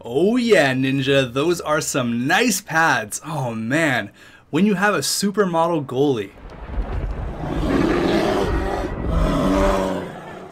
Oh yeah, Ninja, those are some nice pads. Oh man, when you have a supermodel goalie.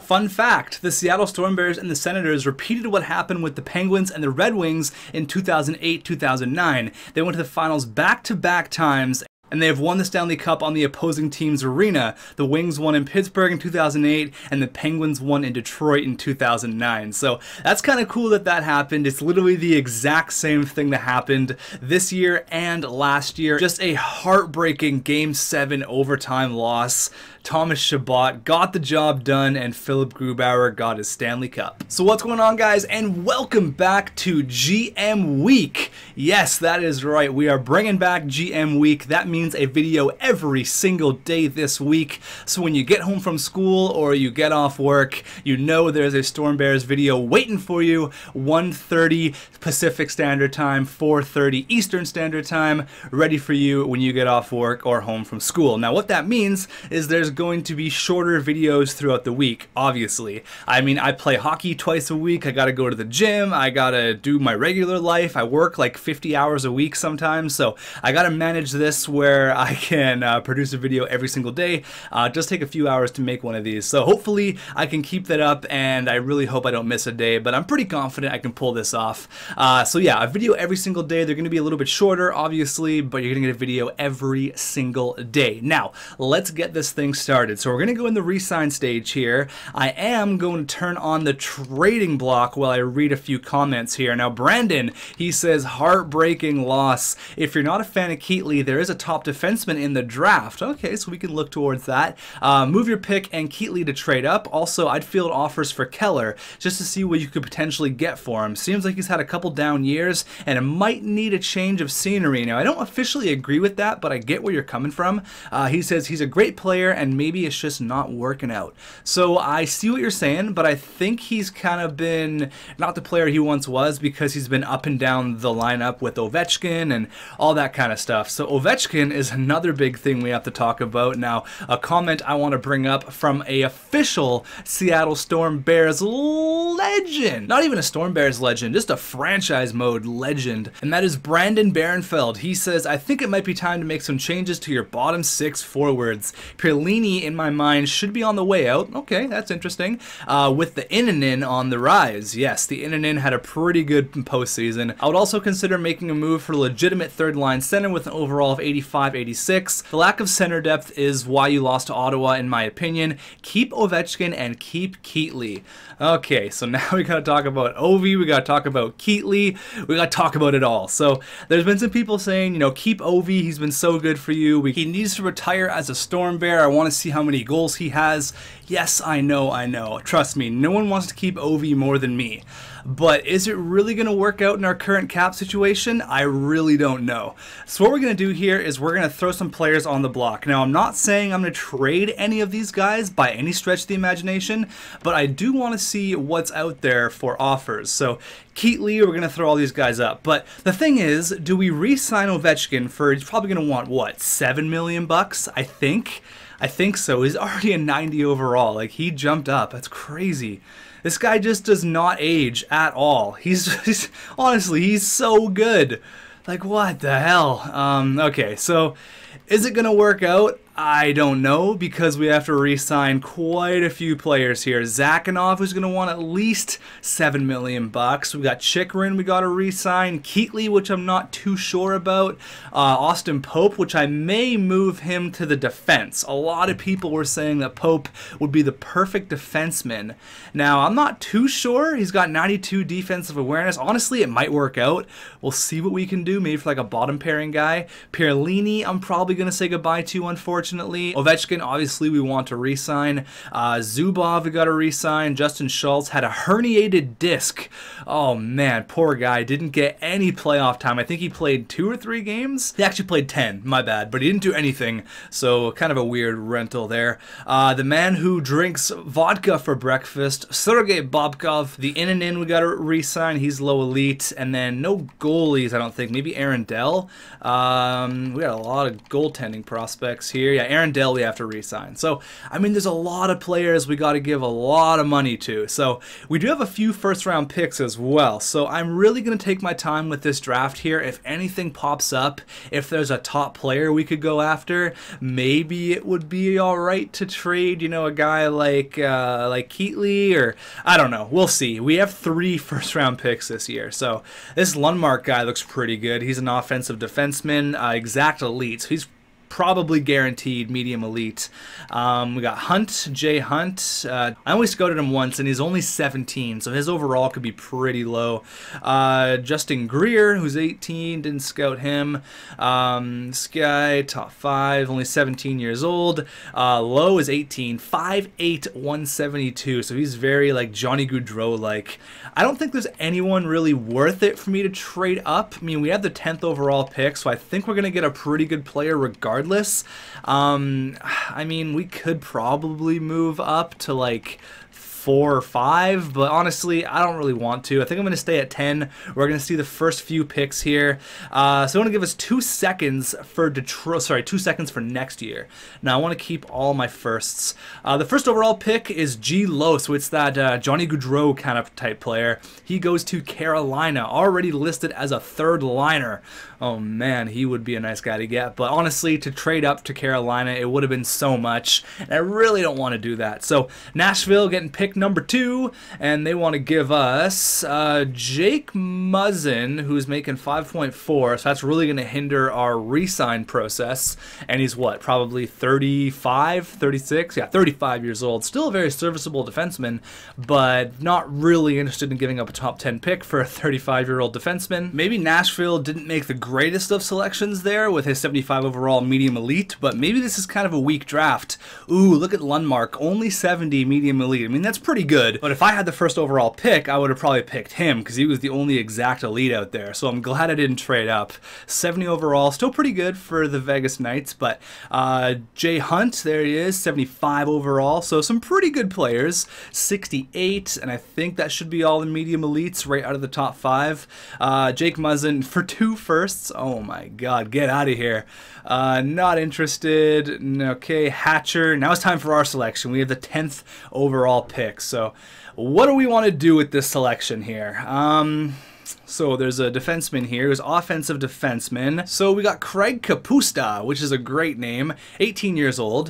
Fun fact, the Seattle Storm Bears and the Senators repeated what happened with the Penguins and the Red Wings in 2008-2009. They went to the finals back-to-back times, and they have won the Stanley Cup on the opposing team's arena. The Wings won in Pittsburgh in 2008, and the Penguins won in Detroit in 2009. So that's kind of cool that that happened. It's literally the exact same thing that happened this year and last year. Just a heartbreaking Game 7 overtime loss. Thomas Chabot got the job done, and Philip Grubauer got his Stanley Cup. So what's going on, guys, and welcome back to GM Week. Yes, that is right. We are bringing back GM Week. That means a video every single day this week. So when you get home from school or you get off work, you know there's a Storm Bears video waiting for you. 1:30 Pacific Standard Time, 4:30 Eastern Standard Time, ready for you when you get off work or home from school. Now what that means is there's going to be shorter videos throughout the week, obviously. I mean, I play hockey twice a week, I gotta go to the gym, I gotta do my regular life, I work like 50 hours a week sometimes, so I gotta manage this where I can produce a video every single day. Just take a few hours to make one of these, so hopefully I can keep that up, and I really hope I don't miss a day, but I'm pretty confident I can pull this off. So yeah, a video every single day. They're gonna be a little bit shorter, obviously, but you're gonna get a video every single day. Now, let's get this thing started. So we're going to go in the re-sign stage here. I am going to turn on the trading block while I read a few comments here. Now Brandon, he says, heartbreaking loss. If you're not a fan of Keatley, there is a top defenseman in the draft. Okay, so we can look towards that. Move your pick and Keatley to trade up. Also, I'd field offers for Keller just to see what you could potentially get for him. Seems like he's had a couple down years and it might need a change of scenery. Now, I don't officially agree with that, but I get where you're coming from. He says he's a great player and maybe it's just not working out. So I see what you're saying, but I think he's kind of been not the player he once was because he's been up and down the lineup with Ovechkin and all that kind of stuff. So Ovechkin is another big thing we have to talk about. Now, a comment I want to bring up from a official Seattle Storm Bears legend. Not even a Storm Bears legend, just a franchise mode legend. And that is Brandon Barenfeld. He says, I think it might be time to make some changes to your bottom six forwards. Perlini, in my mind, should be on the way out. Okay, that's interesting. With the Innanen on the rise. Yes, the Innanen had a pretty good postseason. I would also consider making a move for a legitimate third-line center with an overall of 85-86. The lack of center depth is why you lost to Ottawa, in my opinion. Keep Ovechkin and keep Keatley. Okay, so now we gotta talk about Ovi, we gotta talk about Keatley, we gotta talk about it all. So there's been some people saying, you know, keep Ovi, he's been so good for you. He needs to retire as a Storm Bear. I want to see how many goals he has. Yes, I know. Trust me, no one wants to keep Ovi more than me. But is it really going to work out in our current cap situation? I really don't know. So what we're going to do here is we're going to throw some players on the block. Now, I'm not saying I'm going to trade any of these guys by any stretch of the imagination, but I do want to see what's out there for offers. So Keatley, we're going to throw all these guys up. But the thing is, do we re-sign Ovechkin for, he's probably going to want, what, $7 million bucks, I think? I think so. He's already a 90 overall. Like, he jumped up. That's crazy. This guy just does not age at all. He's honestly, he's so good. Like, what the hell? Okay, so is it going to work out? I don't know, because we have to re-sign quite a few players here. Zakhanov, who's going to want at least $7 million bucks. We got Chikrin, we got to re-sign. Keatley, which I'm not too sure about. Austin Pope, which I may move him to the defense. A lot of people were saying that Pope would be the perfect defenseman. Now, I'm not too sure. He's got 92 defensive awareness. Honestly, it might work out. We'll see what we can do, maybe for like a bottom pairing guy. Perlini, I'm probably going to say goodbye to, unfortunately. Ovechkin, obviously, we want to re-sign. Zubov, we got to re-sign. Justin Schultz had a herniated disc. Oh, man, poor guy. Didn't get any playoff time. I think he played 2 or 3 games. He actually played 10, my bad, but he didn't do anything, so kind of a weird rental there. The man who drinks vodka for breakfast, Sergei Bobkov. The in-and-in we got to re-sign. He's low elite. And then no goalies, I don't think. Maybe Aaron Dell. We got a lot of goaltending prospects here. Yeah, Aaron Dell we have to re-sign. So, I mean, there's a lot of players we got to give a lot of money to. So, we do have a few first-round picks as well. So, I'm really going to take my time with this draft here. If anything pops up, if there's a top player we could go after, maybe it would be all right to trade, you know, a guy like Keatley, or I don't know. We'll see. We have 3 first-round picks this year. So, this Lundmark guy looks pretty good. He's an offensive defenseman, exact elite. So he's probably guaranteed medium elite. We got Hunt, Jay Hunt. I only scouted him once, and he's only 17, so his overall could be pretty low. Justin Greer, who's 18, didn't scout him. This guy, top 5, only 17 years old. Low is 18, 5'8", 172, so he's very like Johnny Gaudreau-like. I don't think there's anyone really worth it for me to trade up. I mean, we have the 10th overall pick, so I think we're going to get a pretty good player regardless. I mean, we could probably move up to like 4 or 5, but honestly, I don't really want to. I think I'm going to stay at 10. We're going to see the first few picks here. So I want to give us 2 seconds for Detroit. Sorry, 2 seconds for next year. Now I want to keep all my firsts. The first overall pick is G. Lowe, so it's that Johnny Gaudreau kind of type player. He goes to Carolina, already listed as a 3rd liner. Oh man, he would be a nice guy to get. But honestly, to trade up to Carolina, it would have been so much. And I really don't want to do that. So Nashville getting pick number 2, and they want to give us Jake Muzzin, who's making 5.4. So that's really going to hinder our re-sign process. And he's what, probably 35, 36? Yeah, 35 years old. Still a very serviceable defenseman, but not really interested in giving up a top 10 pick for a 35-year-old defenseman. Maybe Nashville didn't make the greatest of selections there with his 75 overall medium elite, but maybe this is kind of a weak draft. Ooh, look at Lundmark, only 70 medium elite. I mean, that's pretty good, but if I had the first overall pick, I would have probably picked him because he was the only exact elite out there, so I'm glad I didn't trade up. 70 overall, still pretty good for the Vegas Knights, but Jay Hunt, there he is, 75 overall, so some pretty good players. 68, and I think that should be all the medium elites right out of the top 5. Jake Muzzin for 2 firsts. Oh my god, get out of here. Not interested. Okay, Hatcher. Now it's time for our selection. We have the 10th overall pick. So what do we want to do with this selection here? So there's a defenseman here who's offensive defenseman. So we got Craig Kapusta, which is a great name, 18 years old.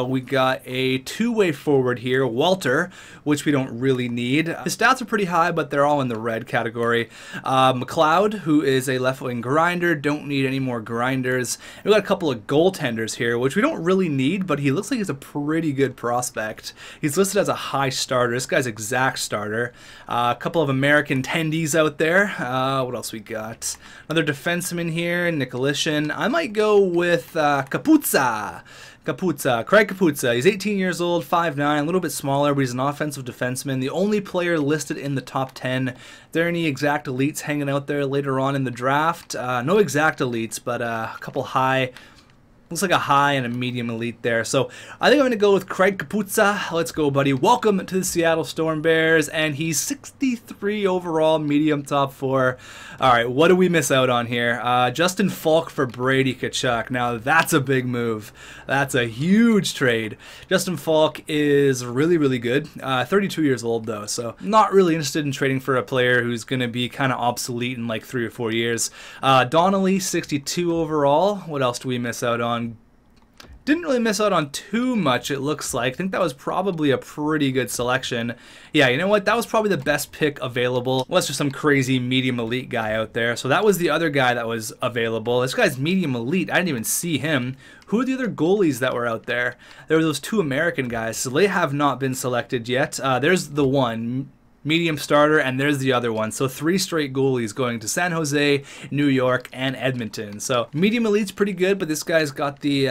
We got a 2-way forward here, Walter, which we don't really need. His stats are pretty high, but they're all in the red category. McLeod, who is a left-wing grinder, don't need any more grinders. We got a couple of goaltenders here, which we don't really need, but he looks like he's a pretty good prospect. He's listed as a high starter. This guy's exact starter. A couple of American tendies out there. What else we got? Another defenseman here, Nicolishin. I might go with Kaputsa. Craig Kaputsa. He's 18 years old, 5'9", a little bit smaller, but he's an offensive defenseman. The only player listed in the top 10. Are there any exact elites hanging out there later on in the draft? No exact elites, but a couple high. Looks like a high and a medium elite there. So I think I'm going to go with Craig Kaputsa. Let's go, buddy. Welcome to the Seattle Storm Bears. And he's 63 overall, medium top 4. All right, what do we miss out on here? Justin Falk for Brady Tkachuk. Now, that's a big move. That's a huge trade. Justin Falk is really, really good. 32 years old, though, so not really interested in trading for a player who's going to be kind of obsolete in like 3 or 4 years. Donnelly, 62 overall. What else do we miss out on? Didn't really miss out on too much, it looks like. I think that was probably a pretty good selection. Yeah, you know what? That was probably the best pick available. Unless there's some crazy medium elite guy out there. So that was the other guy that was available. This guy's medium elite. I didn't even see him. Who are the other goalies that were out there? There were those 2 American guys. So they have not been selected yet. There's the one. Medium starter, and there's the other one. So 3 straight goalies going to San Jose, New York, and Edmonton. So medium elite's pretty good, but this guy's got the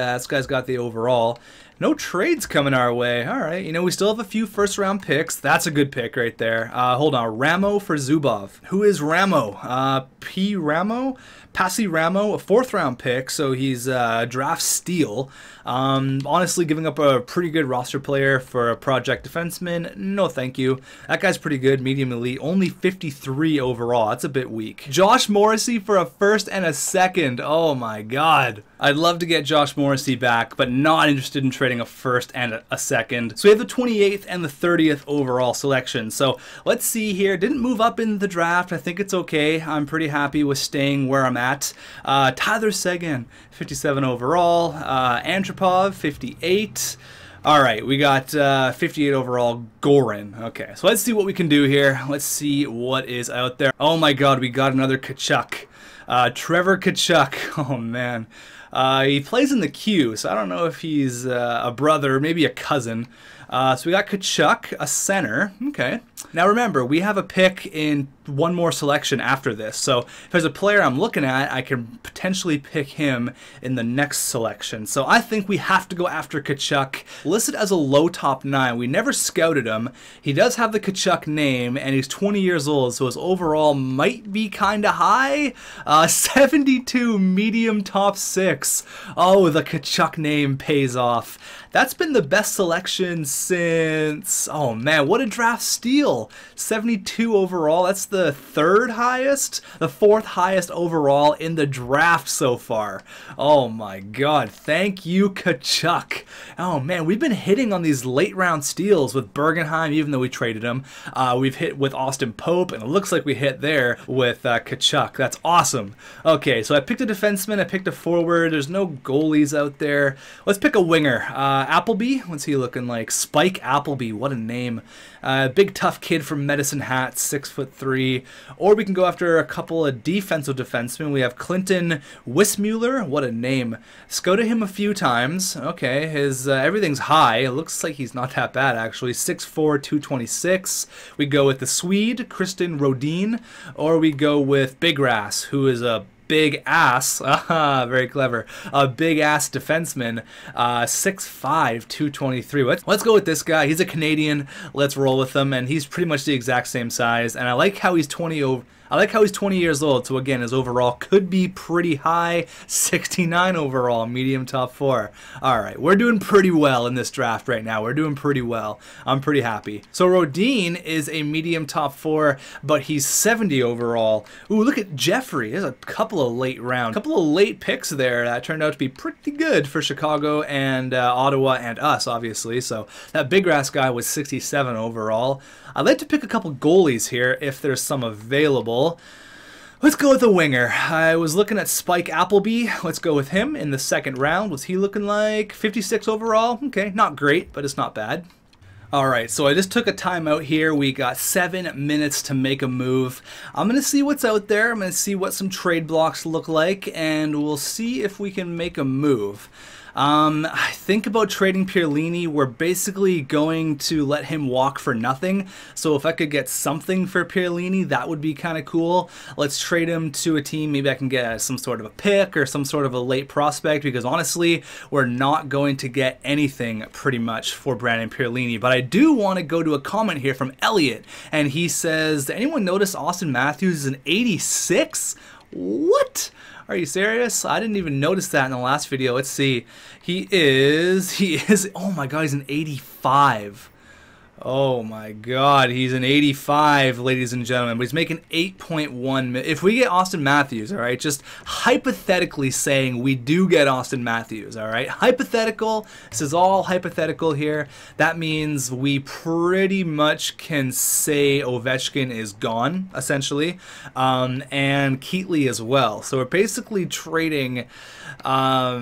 overall. No trades coming our way. All right, you know, we still have a few first-round picks. That's a good pick right there. Hold on, Ramo for Zubov. Who is Ramo? P. Ramo? Passy Ramo, a 4th-round pick, so he's draft steal. Honestly, giving up a pretty good roster player for a project defenseman, no thank you. That guy's pretty good, medium elite, only 53 overall. That's a bit weak. Josh Morrissey for a 1st and a 2nd. Oh my god. I'd love to get Josh Morrissey back, but not interested in trading a 1st and a 2nd. So we have the 28th and the 30th overall selection. So let's see here. Didn't move up in the draft. I think it's okay. I'm pretty happy with staying where I'm at. Tyler Seguin, 57 overall. Antropov, 58. All right, we got 58 overall, Goran. Okay, so let's see what we can do here. Let's see what is out there. Oh my god, we got another Tkachuk. Trevor Tkachuk. Oh man. He plays in the queue, so I don't know if he's a brother, maybe a cousin. So we got Tkachuk, a center. Okay. Now remember, we have a pick in one more selection after this. So if there's a player I'm looking at, I can potentially pick him in the next selection. So I think we have to go after Tkachuk. Listed as a low top 9. We never scouted him. He does have the Tkachuk name, and he's 20 years old, so his overall might be kind of high. 72 medium top 6. Oh, the Tkachuk name pays off. That's been the best selection since, oh man, what a draft steal. 72 overall, that's the 3rd highest, the 4th highest overall in the draft so far. Oh my god, thank you Tkachuk. Oh man, we've been hitting on these late round steals with Bergenheim, even though we traded him. We've hit with Austin Pope, and it looks like we hit there with Tkachuk. That's awesome. Okay, so I picked a defenseman, I picked a forward, there's no goalies out there. Let's pick a winger. Appleby, what's he looking like? Spike Appleby, what a name. Big tough kid from Medicine Hat, 6'3". Or we can go after a couple of defensive defensemen. We have Clinton Wismuller, what a name. Scouted him a few times. Okay, his everything's high. It looks like he's not that bad actually. 6'4", 226. We go with the Swede, Kristen Rodin, or we go with Big Rass, who is a big ass, very clever, a big ass defenseman, 6'5", 223. Let's go with this guy. He's a Canadian. Let's roll with him, and he's pretty much the exact same size. And I like how he's 20 years old, so again, his overall could be pretty high. 69 overall, medium top 4. All right, we're doing pretty well in this draft right now. We're doing pretty well. I'm pretty happy. So Rodin is a medium top 4, but he's 70 overall. Ooh, look at Jeffrey. There's a couple of late picks there that turned out to be pretty good for Chicago and Ottawa and us, obviously. So that Big Grass guy was 67 overall. I'd like to pick a couple goalies here if there's some available. Let's go with a winger. I was looking at Spike Appleby. Let's go with him in the 2nd round. What's he looking like? 56 overall. Okay, not great, but it's not bad. Alright, so I just took a timeout here. We got 7 minutes to make a move. I'm going to see what's out there. I'm going to see what some trade blocks look like, and we'll see if we can make a move. I think about trading Pierlini. We're basically going to let him walk for nothing. So if I could get something for Pierlini, that would be kind of cool. Let's trade him to a team. Maybe I can get some sort of a pick or some sort of a late prospect, because honestly, we're not going to get anything pretty much for Brandon Pierlini. But I do want to go to a comment here from Elliot, and he says, did anyone notice Austin Matthews is an 86? What? Are you serious? I didn't even notice that in the last video. Let's see. He is, oh my god, he's an 85. Oh my god, he's an 85, ladies and gentlemen, but he's making 8.1 million. If we get Austin Matthews, all right, just hypothetically saying we do get Austin Matthews, all right, hypothetical, this is all hypothetical here, that means we pretty much can say Ovechkin is gone, essentially, and Keatley as well. So we're basically trading, oh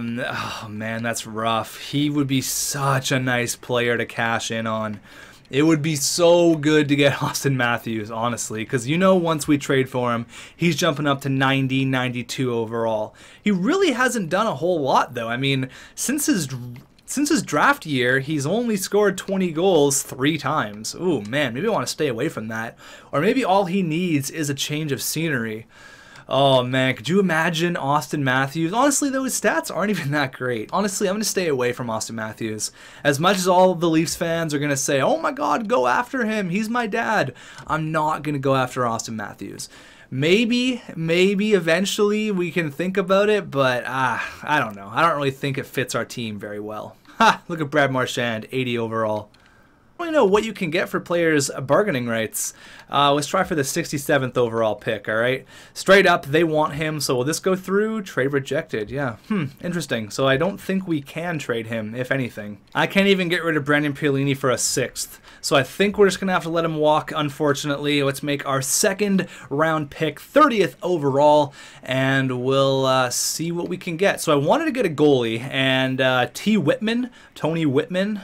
man, that's rough. He would be such a nice player to cash in on. It would be so good to get Austin Matthews, honestly, because you know once we trade for him, he's jumping up to 90, 92 overall. He really hasn't done a whole lot, though. I mean, since his draft year, he's only scored 20 goals 3 times. Ooh, man, maybe I want to stay away from that. Or maybe all he needs is a change of scenery. Oh man, could you imagine Austin Matthews? Honestly though, his stats aren't even that great. Honestly, I'm going to stay away from Austin Matthews. As much as all of the Leafs fans are going to say, oh my god, go after him, he's my dad, I'm not going to go after Austin Matthews. Maybe eventually we can think about it, but I don't know. I don't really think it fits our team very well. Ha! Look at Brad Marchand, 80 overall. I don't really know what you can get for players' bargaining rights. Let's try for the 67th overall pick, all right? Straight up, they want him, so will this go through? Trade rejected, yeah. Interesting. So I don't think we can trade him, if anything. I can't even get rid of Brandon Pierlini for a 6th, so I think we're just going to have to let him walk, unfortunately. Let's make our 2nd round pick, 30th overall, and we'll see what we can get. So I wanted to get a goalie, and Tony Whitman,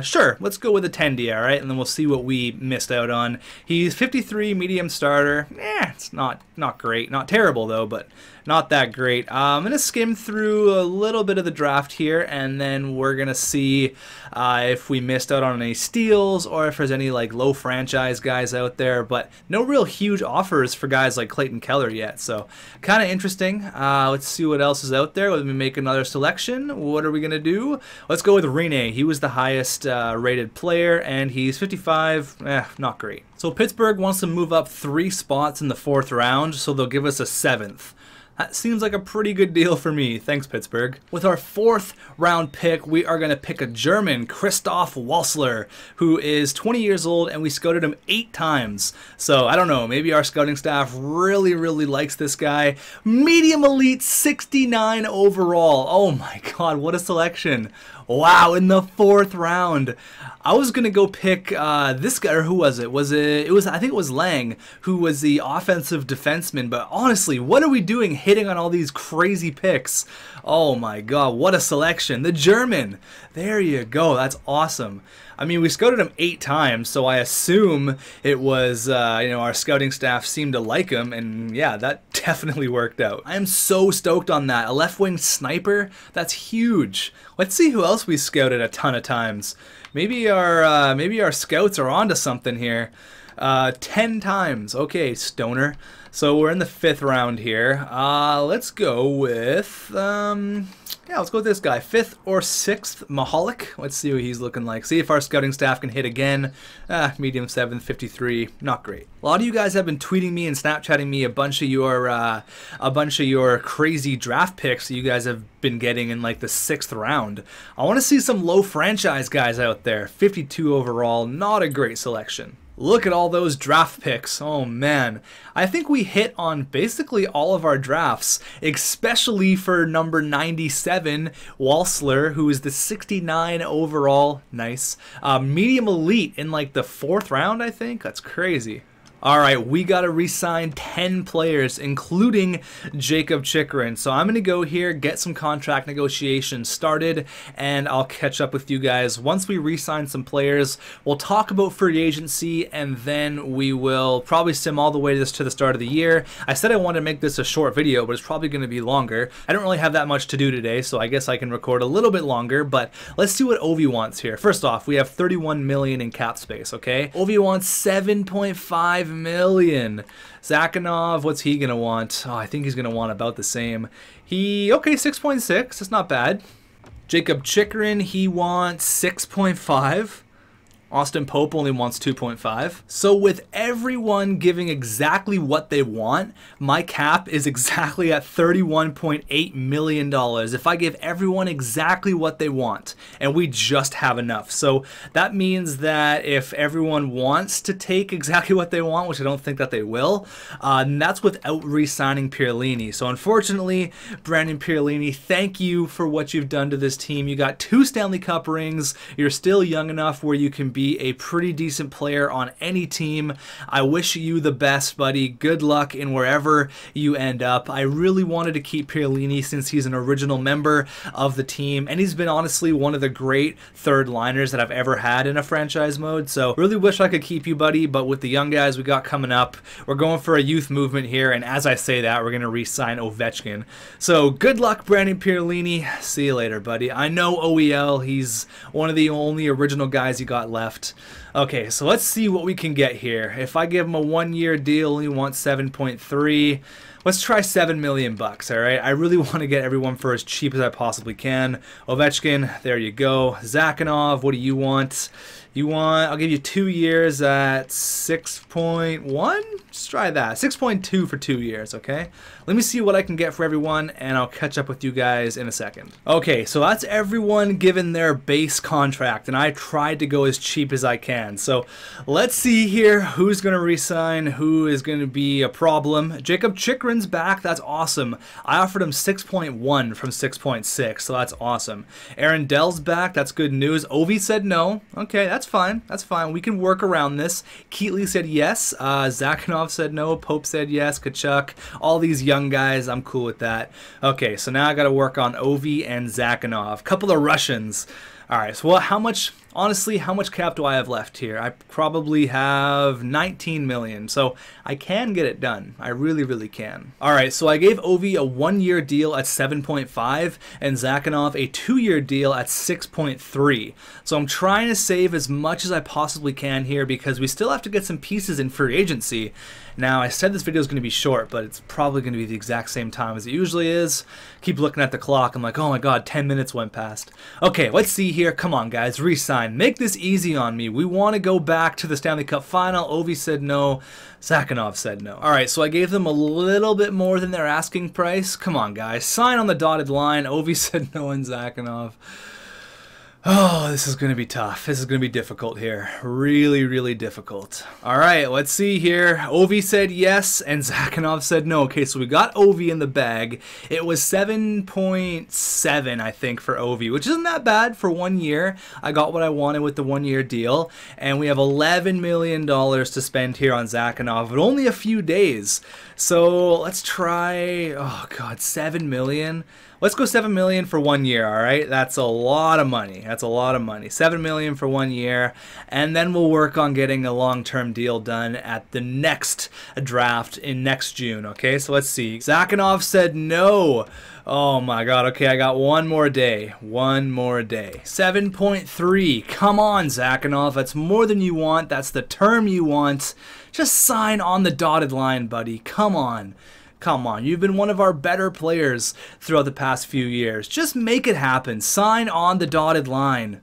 sure, let's go with a 10D, all right? And then we'll see what we missed out on. He's 53, medium starter. It's not great. Not terrible, though, but not that great. I'm going to skim through a little bit of the draft here, and then we're going to see if we missed out on any steals or if there's any like low franchise guys out there, but no real huge offers for guys like Clayton Keller yet, so kind of interesting. Let's see what else is out there. Let me make another selection. What are we going to do? Let's go with Rene. He was the highest rated player, and he's 55. Not great. So Pittsburgh wants to move up 3 spots in the 4th round, so they'll give us a 7th. That seems like a pretty good deal for me. Thanks, Pittsburgh. With our 4th round pick, we are going to pick a German, Christoph Walsler, who is 20 years old, and we scouted him 8 times. So, I don't know, maybe our scouting staff really likes this guy. Medium elite, 69 overall. Oh my god, what a selection. Wow, in the 4th round. I was going to go pick this guy, or who was it? I think it was Lang, who was the offensive defenseman, but honestly, what are we doing hitting on all these crazy picks? Oh my god, what a selection. The German. There you go, that's awesome. I mean, we scouted him 8 times, so I assume it was, our scouting staff seemed to like him, and yeah, that definitely worked out. I am so stoked on that. A left-wing sniper? That's huge. Let's see who else we scouted a ton of times. Maybe our scouts are onto something here. 10 times. Okay, stoner. So we're in the 5th round here. Let's go with let's go with this guy. 5th or 6th, Mahalik. Let's see what he's looking like. See if our scouting staff can hit again. Medium 7th, 53. Not great. A lot of you guys have been tweeting me and Snapchatting me a bunch of your crazy draft picks that you guys have been getting in like the 6th round. I want to see some low franchise guys out there. 52 overall. Not a great selection. Look at all those draft picks. Oh man. I think we hit on basically all of our drafts, especially for number 97, Walsler, who is the 69 overall. Nice. Medium elite in like the 4th round, I think. That's crazy. Alright, we got to re-sign 10 players, including Jakob Chychrun. So I'm going to go here, get some contract negotiations started, and I'll catch up with you guys. Once we re-sign some players, we'll talk about free agency, and then we will probably sim all the way to the start of the year. I said I wanted to make this a short video, but it's probably going to be longer. I don't really have that much to do today, so I guess I can record a little bit longer, but let's see what Ovi wants here. First off, we have 31 million in cap space, okay? Ovi wants 7.5 million. Zakhanov, what's he gonna want? Oh, I think he's gonna want about the same. Okay, 6.6. That's not bad. Jakob Chychrun, he wants 6.5. Austin Pope only wants 2.5. So with everyone giving exactly what they want, my cap is exactly at $31.8 million if I give everyone exactly what they want, and we just have enough. So that means that if everyone wants to take exactly what they want, which I don't think that they will, and that's without re-signing Pierlini. So unfortunately, Brandon Pierlini, thank you for what you've done to this team. You got 2 Stanley Cup rings. You're still young enough where you can be a pretty decent player on any team. I wish you the best, buddy. Good luck in wherever you end up. I really wanted to keep Pierlini since he's an original member of the team, and he's been honestly one of the great third liners that I've ever had in a franchise mode. So really wish I could keep you, buddy, but with the young guys we got coming up, we're going for a youth movement here, and as I say that, we're going to re-sign Ovechkin. So good luck, Brandon Pierlini. See you later, buddy. I know OEL, he's one of the only original guys you got left. Okay, so let's see what we can get here. If I give him a 1-year deal, he wants 7.3. Let's try 7 million bucks, all right? I really want to get everyone for as cheap as I possibly can. Ovechkin, there you go. Zakhanov, what do you want? I'll give you 2 years at 6.1? Let's try that. 6.2 for 2 years, okay? Let me see what I can get for everyone, and I'll catch up with you guys in a second. Okay, so that's everyone given their base contract, and I tried to go as cheap as I can. So let's see here who's going to resign, who is going to be a problem. Jacob Chikrin's back. That's awesome. I offered him 6.1 from 6.6, so that's awesome. Aaron Dell's back. That's good news. Ovi said no. Okay, that's fine. That's fine. We can work around this. Keatley said yes. Zakhanov said no. Pope said yes. Kachuk. All these young guys, I'm cool with that. Okay, so now I got to work on Ovi and Zakhanov. Couple of Russians. All right, so how much, honestly, how much cap do I have left here? I probably have 19 million, so I can get it done. I really, really can. All right, so I gave Ovi a 1-year deal at 7.5 and Zakhanov a 2-year deal at 6.3. So I'm trying to save as much as I possibly can here because we still have to get some pieces in free agency. Now, I said this video is going to be short, but it's probably going to be the exact same time as it usually is. Keep looking at the clock. I'm like, oh my god, 10 minutes went past. Okay, let's see here. Come on, guys, re-sign. Make this easy on me. We want to go back to the Stanley Cup final. Ovi said no. Zakhanov said no. All right, so I gave them a little bit more than their asking price. Come on, guys. Sign on the dotted line. Ovi said no and Zakhanov. Oh, this is going to be tough. This is going to be difficult here. Really, really difficult. All right, let's see here. Ovi said yes, and Zakhanov said no. Okay, so we got Ovi in the bag. It was 7.7, I think, for Ovi, which isn't that bad for 1 year. I got what I wanted with the 1-year deal, and we have $11 million to spend here on Zakhanov, but only a few days. So let's try, oh God, 7 million. Let's go 7 million for 1 year, all right? That's a lot of money. That's a lot of money. 7 million for 1 year, and then we'll work on getting a long-term deal done at the next draft in next June, okay? So let's see. Zakhanov said no. Oh my god, okay, I got one more day. One more day. 7.3. Come on, Zakhanov. That's more than you want. That's the term you want. Just sign on the dotted line, buddy. Come on. Come on, you've been one of our better players throughout the past few years. Just make it happen. Sign on the dotted line.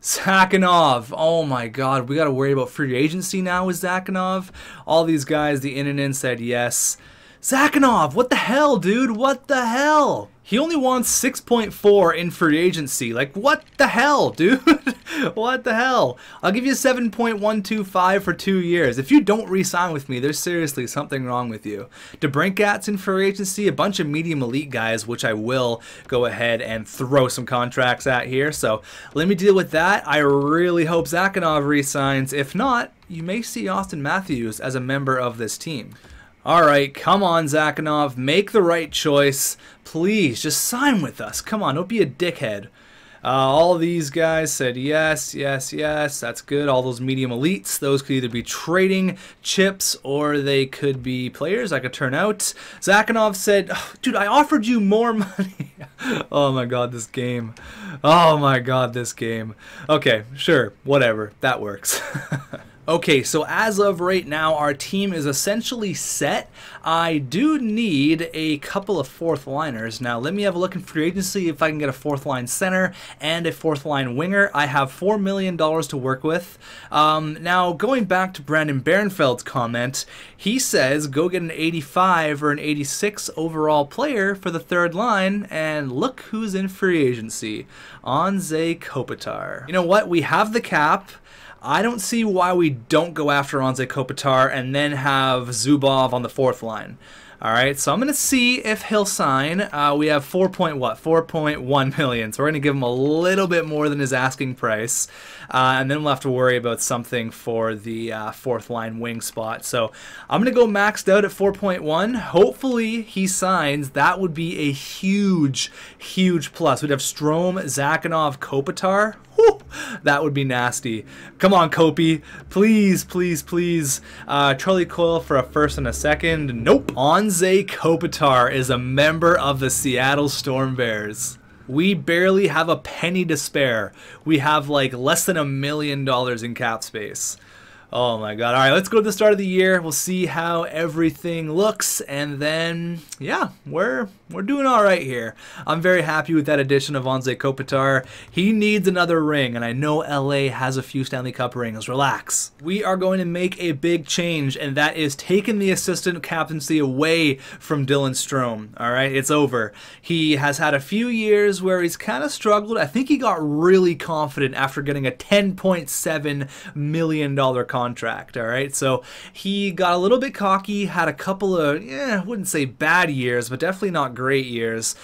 Zakhanov. Oh my god, we got to worry about free agency now with Zakhanov. All these guys, the in said yes. Zakhanov, what the hell, dude? What the hell? He only wants 6.4 in free agency. Like, what the hell, dude? What the hell? I'll give you 7.125 for 2 years. If you don't re-sign with me, there's seriously something wrong with you. DeBrincat's in free agency, a bunch of medium elite guys, which I will go ahead and throw some contracts at here. So let me deal with that. I really hope Zakhanov re-signs. If not, you may see Austin Matthews as a member of this team. All right, come on, Zakhanov. Make the right choice. Please, just sign with us. Come on, don't be a dickhead. All these guys said yes, yes, yes. That's good. All those medium elites, those could either be trading chips or they could be players I could turn out. Zakhanov said, oh, dude, I offered you more money. Oh my god, this game. Oh my god, this game. Okay, sure, whatever. That works. Okay, so as of right now, our team is essentially set. I do need a couple of fourth liners. Now, let me have a look in free agency if I can get a fourth line center and a fourth line winger. I have $4 million to work with. Now, going back to Brandon Barenfeld's comment, he says go get an 85 or an 86 overall player for the third line, and look who's in free agency. Anze Kopitar. You know what? We have the cap. I don't see why we don't go after Anze Kopitar and then have Zubov on the fourth line. All right, so I'm going to see if he'll sign. We have 4.1 million, so we're going to give him a little bit more than his asking price, and then we'll have to worry about something for the fourth line wing spot. So I'm going to go maxed out at 4.1. Hopefully he signs. That would be a huge, huge plus. We'd have Strome, Zakhanov, Kopitar. Whew, that would be nasty. Come on, Kopi. Please, please, please. Charlie Coyle for a first and a second. Nope. Anze Kopitar is a member of the Seattle Storm Bears. We barely have a penny to spare. We have like less than $1 million in cap space. Oh my god. All right, let's go to the start of the year. We'll see how everything looks, and then yeah, we're doing all right here. I'm very happy with that addition of Anze Kopitar. He needs another ring, and I know LA has a few Stanley Cup rings. Relax. We are going to make a big change, and that is taking the assistant captaincy away from Dylan Strome. All right, it's over. He has had a few years where he's kind of struggled. I think he got really confident after getting a $10.7 million contract. All right, so he got a little bit cocky, had a couple of, I wouldn't say bad years, but definitely not great years.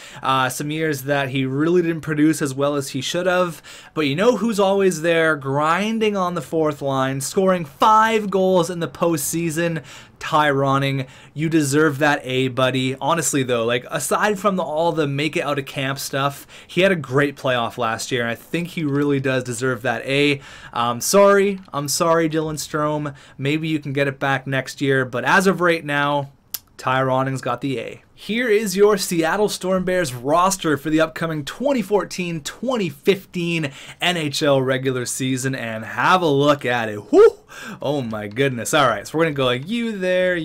Some years that he really didn't produce as well as he should have. But you know who's always there, grinding on the fourth line, scoring 5 goals in the postseason? Ty Ronning, you deserve that A, buddy. Honestly though, like aside from all the make it out of camp stuff, he had a great playoff last year, and I think he really does deserve that A. I'm sorry, Dylan Strome. Maybe you can get it back next year, but as of right now, Ty Ronning's got the A. Here is your Seattle Storm Bears roster for the upcoming 2014-2015 NHL regular season, and have a look at it. Whew! Oh my goodness. All right, so we're going to go like you there.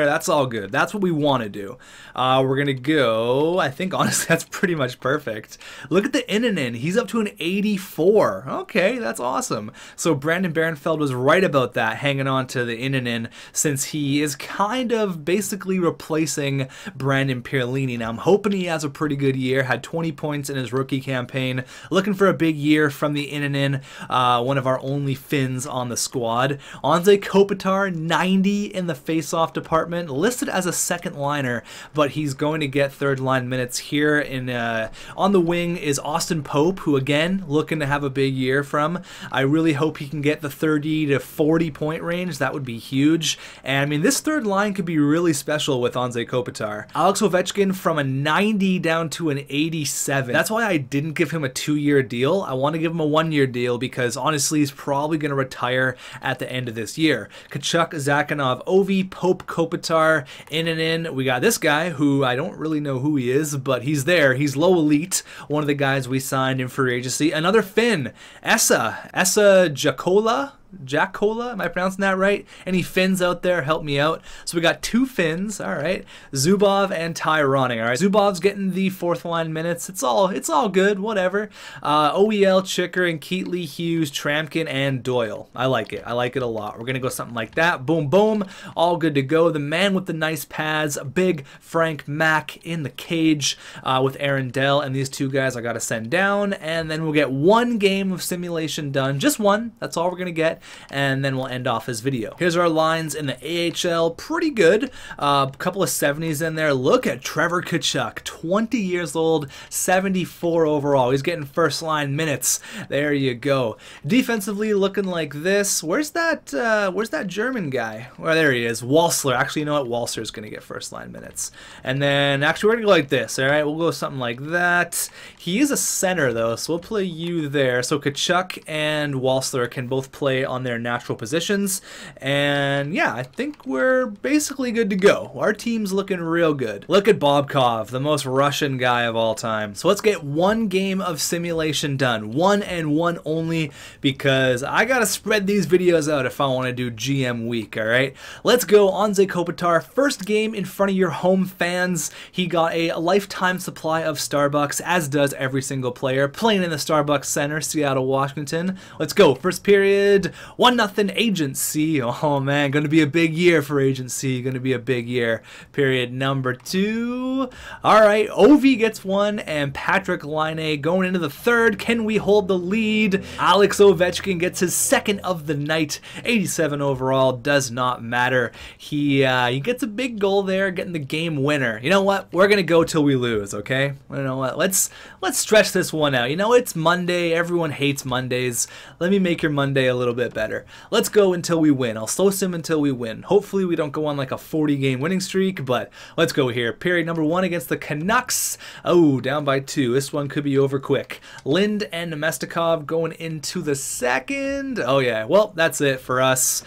That's all good. That's what we want to do. We're going to go, I think honestly that's pretty much perfect. Look at the in. He's up to an 84. Okay, that's awesome. So Brandon Barenfeld was right about that, hanging on to the in, since he is kind of basically replacing Brandon Pierlini. Now I'm hoping he has a pretty good year. Had 20 points in his rookie campaign. Looking for a big year from the in, one of our only Finns on the squad. Anze Kopitar, 90 in the face-off department, listed as a second liner, but he's going to get third line minutes here. In on the wing is Austin Pope, who again looking to have a big year from. I really hope he can get the 30 to 40 point range. That would be huge. And I mean, this third line could be really special with Anze Kopitar. Alex Ovechkin from a 90 down to an 87. That's why I didn't give him a 2-year deal. I want to give him a 1-year deal because honestly he's probably going to retire at the end of this year. Tkachuk, Zakhanov, Ovi, Pope, Kopitar, in. We got this guy who I don't really know who he is, but he's there. He's low elite. One of the guys we signed in free agency. Another Finn, Esa Jakola. Am I pronouncing that right? Any Finns out there, help me out. So we got 2 Finns, all right. Zubov and Ty Ronning, all right. Zubov's getting the 4th line minutes. It's all good, whatever. OEL, Chicker, and Keatley, Hughes, Tramkin, and Doyle. I like it a lot. We're gonna go something like that. Boom, boom, all good to go. The man with the nice pads, big Frank Mack in the cage with Aaron Dell, and these 2 guys I gotta send down, and then we'll get 1 game of simulation done. Just 1, that's all we're gonna get. And then we'll end off his video. Here's our lines in the AHL. Pretty good. A couple of 70s in there. Look at Trevor Tkachuk, 20 years old, 74 overall. He's getting first line minutes. There you go. Defensively looking like this. Where's that German guy? Well, there he is. Walsler. Actually, you know what? Walsler's going to get first line minutes. And then actually we're going to go like this. All right, we'll go something like that. He is a center though, so we'll play you there. So Tkachuk and Walsler can both play on their natural positions, and yeah, I think we're basically good to go. Our team's looking real good. Look at Bobkov, the most Russian guy of all time. So let's get 1 game of simulation done, 1 and 1 only, because I gotta spread these videos out if I want to do GM week. All right, let's go. Anze Kopitar, first game in front of your home fans. He got a lifetime supply of Starbucks, as does every single player playing in the Starbucks Center, Seattle, Washington. Let's go. First period, 1-0 agency. Oh man, gonna be a big year for agency. Gonna be a big year. Period number 2. All right, Ovi gets 1, and Patrick Laine going into the 3rd. Can we hold the lead? Alex Ovechkin gets his 2nd of the night. 87 overall, does not matter. He gets a big goal there, getting the game winner. You know what? We're gonna go till we lose. Okay. You know what? Let's stretch this one out. You know, it's Monday. Everyone hates Mondays. Let me make your Monday a little bit bit better. Let's go until we win. I'll slow sim until we win. Hopefully we don't go on like a 40-game winning streak, but let's go here. Period number 1 against the Canucks. Oh, down by 2. This one could be over quick. Lind and Nemestikov going into the second. Oh yeah, well, that's it for us.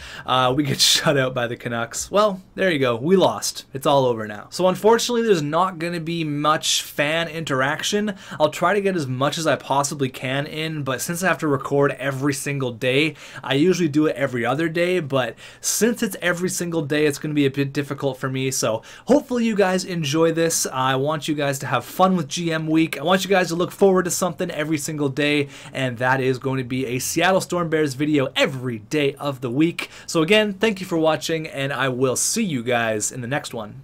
We get shut out by the Canucks. Well, there you go. We lost. It's all over now. So unfortunately, there's not going to be much fan interaction. I'll try to get as much as I possibly can in, but since I have to record every single day, I usually do it every other day, but since it's every single day, it's going to be a bit difficult for me. So hopefully you guys enjoy this. I want you guys to have fun with GM week. I want you guys to look forward to something every single day, and that is going to be a Seattle Storm Bears video every day of the week. So again, thank you for watching, and I will see you guys in the next one.